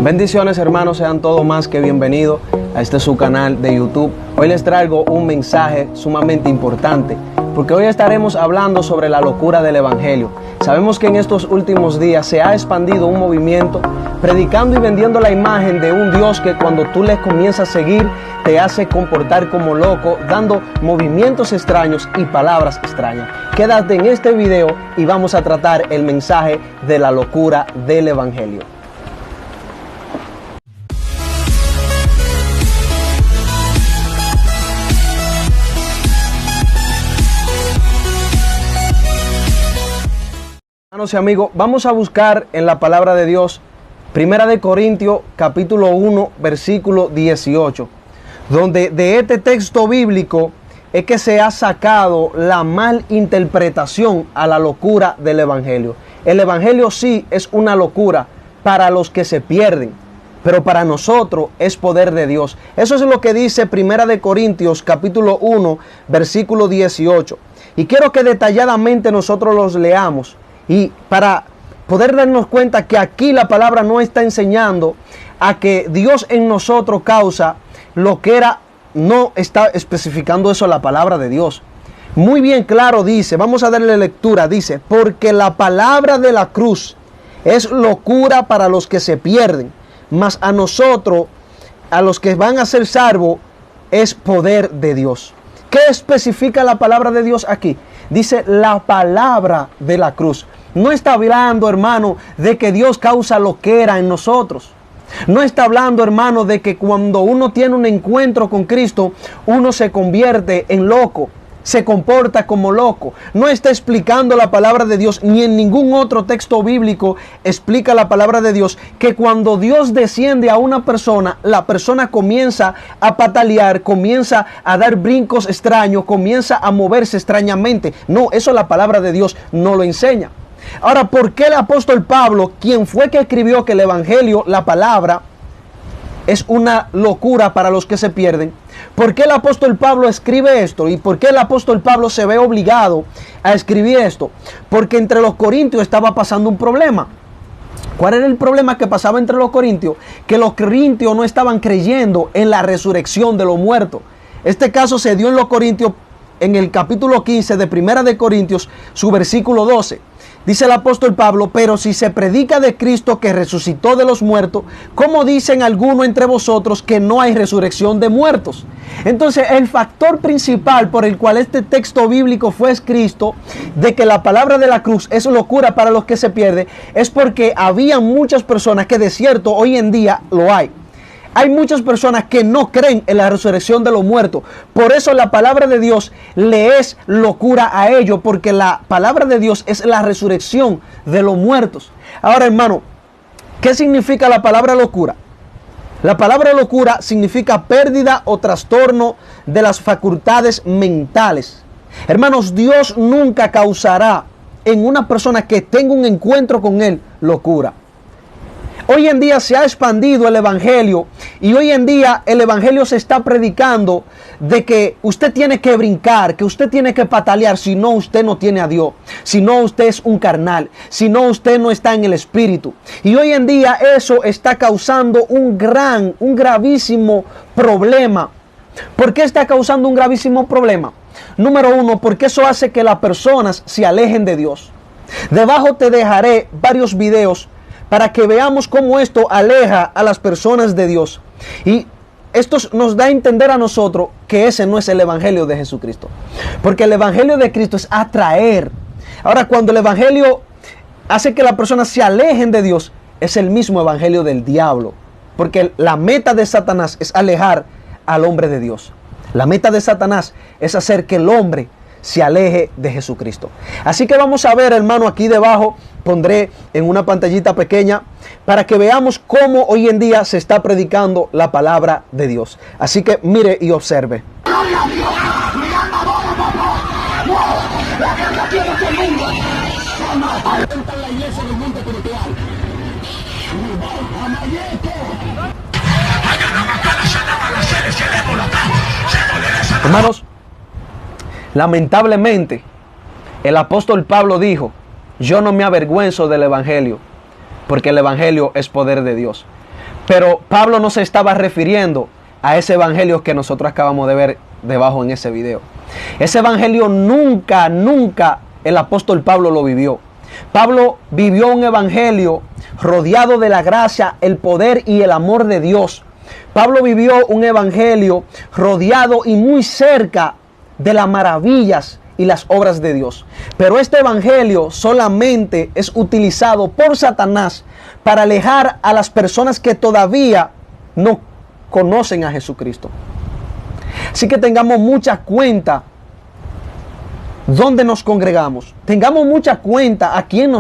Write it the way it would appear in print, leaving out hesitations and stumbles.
Bendiciones, hermanos, sean todos más que bienvenidos a este su canal de YouTube. Hoy les traigo un mensaje sumamente importante, porque hoy estaremos hablando sobre la locura del Evangelio. Sabemos que en estos últimos días se ha expandido un movimiento predicando y vendiendo la imagen de un Dios que cuando tú le comienzas a seguir te hace comportar como loco, dando movimientos extraños y palabras extrañas. Quédate en este video y vamos a tratar el mensaje de la locura del Evangelio. Hermanos y amigos, vamos a buscar en la palabra de Dios, Primera de Corintios, capítulo 1, versículo 18, donde de este texto bíblico es que se ha sacado la malinterpretación a la locura del Evangelio. El Evangelio sí es una locura para los que se pierden, pero para nosotros es poder de Dios. Eso es lo que dice Primera de Corintios, capítulo 1, versículo 18. Y quiero que detalladamente nosotros los leamos. Y para poder darnos cuenta que aquí la palabra no está enseñando a que Dios en nosotros causa lo que era, no está especificando eso la palabra de Dios. Muy bien claro dice, vamos a darle lectura, dice, porque la palabra de la cruz es locura para los que se pierden, mas a nosotros, a los que van a ser salvos, es poder de Dios. ¿Qué especifica la palabra de Dios aquí? Dice la palabra de la cruz. No está hablando, hermano, de que Dios causa loquera en nosotros. No está hablando, hermano, de que cuando uno tiene un encuentro con Cristo, uno se convierte en loco, se comporta como loco. No está explicando la palabra de Dios, ni en ningún otro texto bíblico explica la palabra de Dios, que cuando Dios desciende a una persona, la persona comienza a patalear, comienza a dar brincos extraños, comienza a moverse extrañamente. No, eso la palabra de Dios no lo enseña. Ahora, ¿por qué el apóstol Pablo, quien fue que escribió que el Evangelio, la palabra, es una locura para los que se pierden? ¿Por qué el apóstol Pablo escribe esto? ¿Y por qué el apóstol Pablo se ve obligado a escribir esto? Porque entre los corintios estaba pasando un problema. ¿Cuál era el problema que pasaba entre los corintios? Que los corintios no estaban creyendo en la resurrección de los muertos. Este caso se dio en los corintios, en el capítulo 15 de Primera de Corintios, su versículo 12. Dice el apóstol Pablo, pero si se predica de Cristo que resucitó de los muertos, ¿cómo dicen algunos entre vosotros que no hay resurrección de muertos? Entonces, el factor principal por el cual este texto bíblico fue escrito, de que la palabra de la cruz es locura para los que se pierden, es porque había muchas personas que de cierto hoy en día lo hay. Hay muchas personas que no creen en la resurrección de los muertos. Por eso la palabra de Dios le es locura a ellos, porque la palabra de Dios es la resurrección de los muertos. Ahora, hermano, ¿qué significa la palabra locura? La palabra locura significa pérdida o trastorno de las facultades mentales. Hermanos, Dios nunca causará en una persona que tenga un encuentro con Él locura. Hoy en día se ha expandido el Evangelio y hoy en día el Evangelio se está predicando de que usted tiene que brincar, que usted tiene que patalear, si no usted no tiene a Dios, si no usted es un carnal, si no usted no está en el Espíritu. Y hoy en día eso está causando un gravísimo problema. ¿Por qué está causando un gravísimo problema? Número uno, porque eso hace que las personas se alejen de Dios. Debajo te dejaré varios videos para que veamos cómo esto aleja a las personas de Dios. Y esto nos da a entender a nosotros que ese no es el Evangelio de Jesucristo. Porque el Evangelio de Cristo es atraer. Ahora, cuando el Evangelio hace que las personas se alejen de Dios, es el mismo Evangelio del diablo. Porque la meta de Satanás es alejar al hombre de Dios. La meta de Satanás es hacer que el hombre se aleje de Jesucristo. Así que vamos a ver, hermano, aquí debajo pondré en una pantallita pequeña para que veamos cómo hoy en día se está predicando la palabra de Dios. Así que mire y observe. Hermanos, lamentablemente, el apóstol Pablo dijo: yo no me avergüenzo del Evangelio, porque el Evangelio es poder de Dios. Pero Pablo no se estaba refiriendo a ese evangelio que nosotros acabamos de ver debajo en ese video. Ese evangelio nunca el apóstol Pablo lo vivió. Pablo vivió un evangelio rodeado de la gracia, el poder y el amor de Dios. Pablo vivió un evangelio rodeado y muy cerca de las maravillas y las obras de Dios. Pero este evangelio solamente es utilizado por Satanás para alejar a las personas que todavía no conocen a Jesucristo. Así que tengamos mucha cuenta dónde nos congregamos. Tengamos mucha cuenta a quién nos